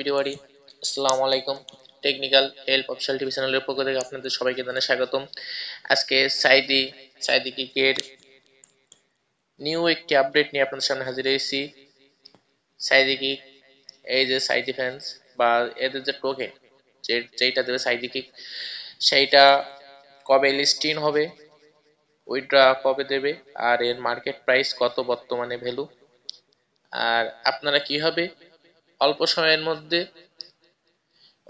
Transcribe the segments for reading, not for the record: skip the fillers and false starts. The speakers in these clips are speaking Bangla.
ভিডিওটি। আসসালামু আলাইকুম। টেকনিক্যাল হেল্প অফিসিয়াল টিভি চ্যানেলের পক্ষ থেকে আপনাদের সবাইকে জানাই স্বাগতম। আজকে সাইদি কিকের নিউ একটি আপডেট নিয়ে আপনাদের সামনে হাজির হয়েছি। সাইদি কিক, এই যে সাইদি ফ্যান্স বা এদের যে টোকেন যেইটা দেবে সাইদি কিক, সেইটা কবে লিস্টিং হবে, উইথড্র কবে দেবে, আর এর মার্কেট প্রাইস কত বর্তমানে ভ্যালু, আর আপনারা কিভাবে অল্প সময়ের মধ্যে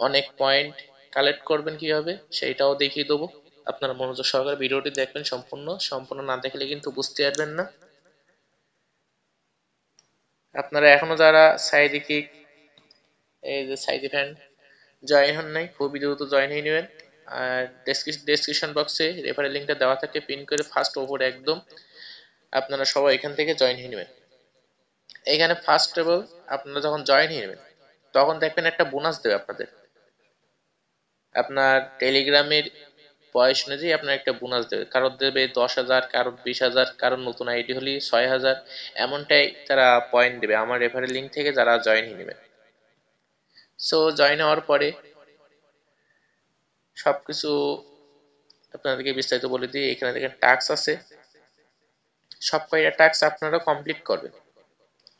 অনেক পয়েন্ট কালেক্ট করবেন কিভাবে সেইটাও দেখিয়ে দেবো। আপনারা মনোযোগ সহকারে ভিডিওটি দেখবেন। সম্পূর্ণ না দেখলে কিন্তু বুঝতে পারবেন না। আপনারা এখনো যারা সাইদি কিক, এই যে সাইদি ফ্যান জয়েন হন নাই, খুবই দ্রুত জয়েন হয়ে নেবেন। আর ডেসক্রিপশন বক্সে রেফারেল লিঙ্কটা দেওয়া থাকে, পিন করে ফার্স্ট ওপরে একদম আপনারা সবাই এখান থেকে জয়েন হয়ে নেবেন। এইখানে ফার্স্ট অফ অল আপনারা যখন জয়েন হয়ে নেবেন তখন দেখবেন একটা বোনাস দেবে আপনাদের। আপনার টেলিগ্রামের বয়স অনুযায়ী আপনার একটা বোনাস দেবে, কারোর দেবে 10,000, কারোর 20,000, কারোর নতুন আইডি হলে 6,000, এমনটাই তারা পয়েন্ট দেবে আমার রেফারেল লিঙ্ক থেকে যারা জয়েন হয়ে নেবে। সো জয়েন হওয়ার পরে সবকিছু আপনাদেরকে বিস্তারিত বলে দিই। এখানে দেখেন টাস্ক আছে, সব কয়টা টাস্ক আপনারা কমপ্লিট করবেন,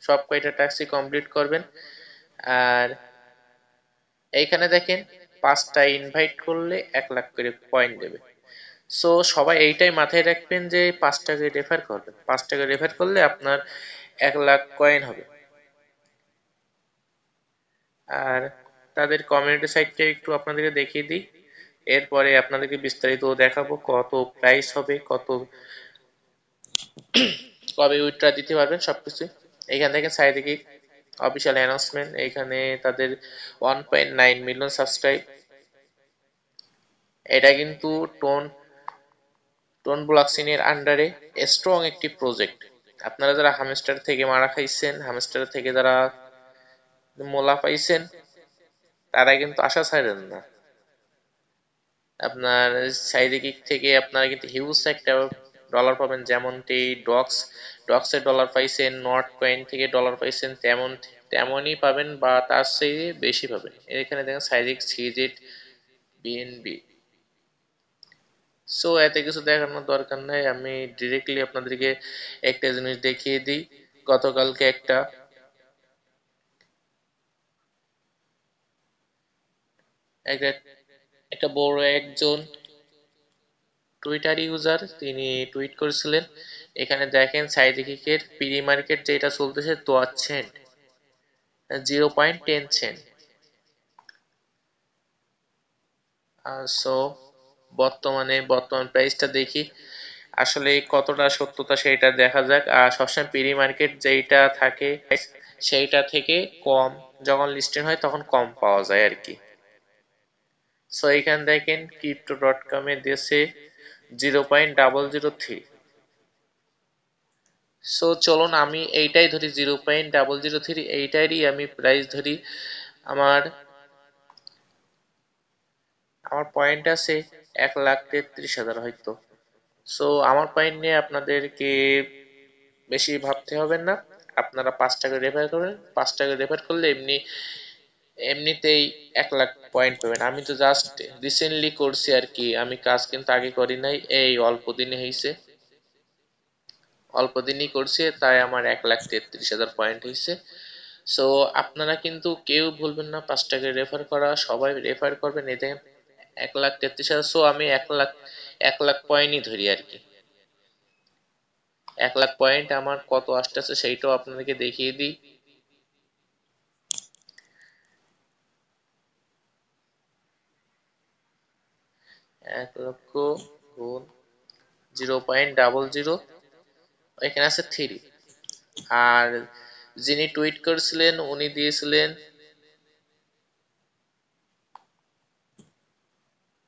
সব কয়টা টাস্কই কমপ্লিট করবেন। আর এইখানে দেখেন 5টা ইনভাইট করলে 1 লাখ করে পয়েন্ট দেবে। সো সবাই এইটাই মাথায় রাখবেন যে 5 টাকা রেফার করবেন, 5 টাকা রেফার করলে আপনার 1 লাখ কয়েন হবে। আর তাদের কমিউনিটি সাইটটা একটু আপনাদেরকে দেখিয়ে দিই, এরপরে আপনাদেরকে বিস্তারিত দেখাবো কত প্রাইস হবে, কবে উইথড্র দিতে পারবেন সবকিছু। এখান থেকে সাইদি কিক অফিসিয়াল অ্যানাউন্সমেন্ট, এখানে তাদের 1.9 মিলিয়ন সাবস্ক্রাইব। এটা কিন্তু টোন ব্লকচেইনের আন্ডারে স্ট্রং একটি প্রজেক্ট। আপনারা যারা হামস্টার থেকে মারা খাইছেন, হামস্টার থেকে যারা মোলা পাইছেন, তারা কিন্তু আশা ছাড়েন না। আপনার সাইড কিক থেকে আপনারা কিন্তু হিউজ একটা ডলার পাবেন, যেমনটি ডক্সের ডলার পাইছেন, নট কয়েন থেকে ডলার পাইছেন, তেমনই পাবেন বা তার চেয়ে বেশি পাবেন। এখানে দেখেন সাইডিক সিজেট বিএনবি। সো এতে কিছু দেখানোর দরকার নাই, আমি ডিরেক্টলি আপনাদেরকে একটা জিনিস দেখিয়ে দিই। গতকালকে একটা বড় একজন টুইটার ইউজার তিনি টুইট করেছিলেন, এখানে দেখেন সাইদি কিকের প্রি মার্কেট যেটা চলতেছে 10 সেন্ট, 0.10 সেন্ট। সো বর্তমান প্রাইসটা দেখি আসলে কতটা সত্যতা সেটা দেখা যাক। আর সবসময় প্রি মার্কেট যেইটা থাকে সেইটা থেকে কম যখন লিস্টেড হয় তখন কম পাওয়া যায় আর কি। সো এখানে দেখেন crypto.com এ দিয়েছে 0.003। সো চলুন আমি এইটাই ধরি 0.003, এইটারই আমি প্রাইস ধরি। আমার পয়েন্ট আছে 1,33,000 হয়তো। সো আমার পয়েন্ট নিয়ে আপনাদেরকে বেশি ভাবতে হবে না, আপনারা 5 টাকা রেফার করেন, 5 টাকা রেফার করলে এমনিতেই 1 লাখ পয়েন্ট পাবেন। আমি তো জাস্ট রিসেন্টলি করছি আর কি, আমি কাজ কিন্তু আগে করি নাই, এই অল্প দিনে হয়েছে, অল্প দিনই করছি, তাই আমার 1,33,000 পয়েন্ট হয়েছে। সো আপনারা কিন্তু কেউ ভুলবেন না 5 টাকা রেফার করা, সবাই রেফার করবেন। এতে 1,33,000, সো আমি 1 লাখ পয়েন্টই ধরি আর কি। 1 লাখ পয়েন্ট আমার কত আসতেছে সেইটাও আপনাদেরকে দেখিয়ে দিই। এক লক্ষ গুণ 0.00, এখানে আছে 3। আর যিনি টুইট করেছিলেন উনি দিয়েছিলেন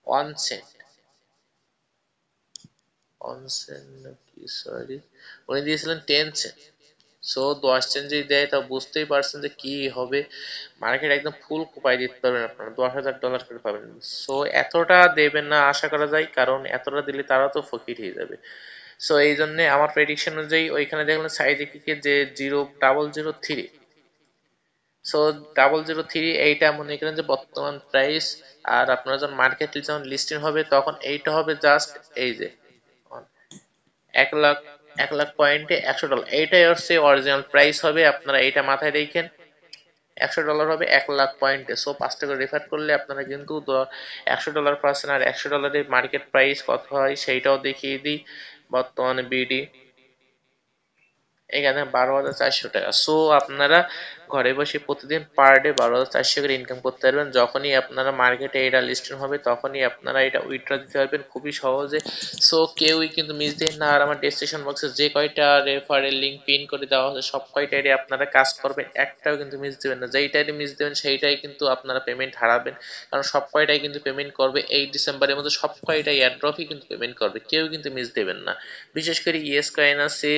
1 সেন্ট, সরি, উনি দিয়েছিলেন 10 সেন্ট। সো 10 সেন্ট যদি দেয় তা বুঝতেই পারছেন যে কি হবে, মার্কেট একদম ফুল কোপায় দিতে পারবেন, আপনারা $10,000 করে পাবেন। সো এতটা দেবেন না আশা করা যায়, কারণ এতটা দিলে তারা তো ফকির হয়ে যাবে। সো এই জন্য আমার প্রেডিকশন অনুযায়ী ওইখানে দেখলেন সাইড কিকে যে 0.003, সো 003 এইটা মনে করেন যে বর্তমান প্রাইস, আর আপনারা যখন মার্কেট যখন লিস্টিং হবে তখন এইটা হবে জাস্ট এই যে 1 লাখ 1 লাখ পয়েন্টে $100, এইটাই হচ্ছে অরিজিনাল প্রাইস হবে। আপনারা এইটা মাথায় রেখেন, $100 হবে 1 লাখ পয়েন্টে। সো 5 টাকা রেফার করলে আপনারা কিন্তু $100 পাচ্ছেন। আর $100 মার্কেট প্রাইস কত হয় সেইটাও দেখিয়ে দিই। বর্তমানে বিডি এখানে 12,400 টাকা। সো আপনারা ঘরে বসে প্রতিদিন পার ডে 12,400 করে ইনকাম করতে পারবেন। যখনই আপনারা মার্কেটে এটা লিস্টেড হবে তখনই আপনারা এটা উইথড্র দিতে পারবেন খুবই সহজে। সো কেউই কিন্তু মিস দিন না। আর আমার ডেসক্রিপশন বক্সে যে কয়টা রেফারেল লিঙ্ক পিন করে দেওয়া হচ্ছে সব কয়টাই আপনারা কাজ করবেন, একটাও কিন্তু মিস দেবেন না। যেইটাই মিস দেবেন সেইটাই কিন্তু আপনারা পেমেন্ট হারাবেন, কারণ সব কয়টাই কিন্তু পেমেন্ট করবে এই ডিসেম্বরের মধ্যে। সব কয়টাই এয়ারড্রপই কিন্তু পেমেন্ট করবে, কেউ কিন্তু মিস দেবেন না। বিশেষ করে ইয়েস কয়েন আছে,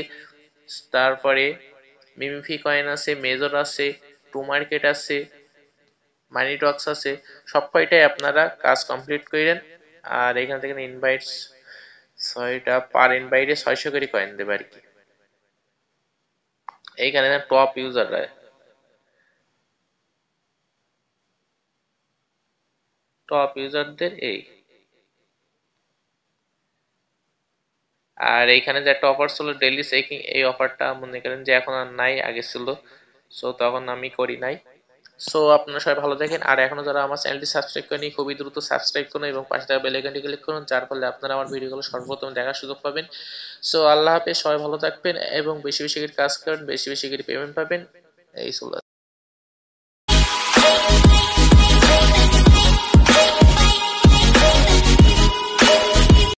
তারপরে মিমিফি কয়েন আছে, মেজর আছে, টু মার্কেট আছে, মানি টক্স আছে, সব কয়টাই আপনারা কাজ কমপ্লিট করেন। আর এখান থেকে ইনভাইটস 6টা পার ইনভাইটে 600 করে কয়েন দেবে আর কি। এইখানে টপ ইউজাররা টপ ইউজারদের এই। আর এইখানে যে একটা অফার ছিল ডেইলি চেকিং, এই অফারটা মনে করেন যে এখন আর নাই, আগে ছিল। সো তখন আমি করি নাই। সো আপনারা সবাই ভালো থাকেন। আর এখনো যারা আমার চ্যানেলটি সাবস্ক্রাইব করেনি খুবই দ্রুত সাবস্ক্রাইব করুন এবং পাশে থাকা বেল আইকনটি ক্লিক করুন, যার ফলে আপনারা আমার ভিডিওগুলো সর্বপ্রথম দেখার সুযোগ পাবেন। সো আল্লাহ হাফেজ, সবাই ভালো থাকবেন এবং বেশি বেশি করে কাজ করেন, বেশি বেশি করে পেমেন্ট পাবেন। এই ছিল।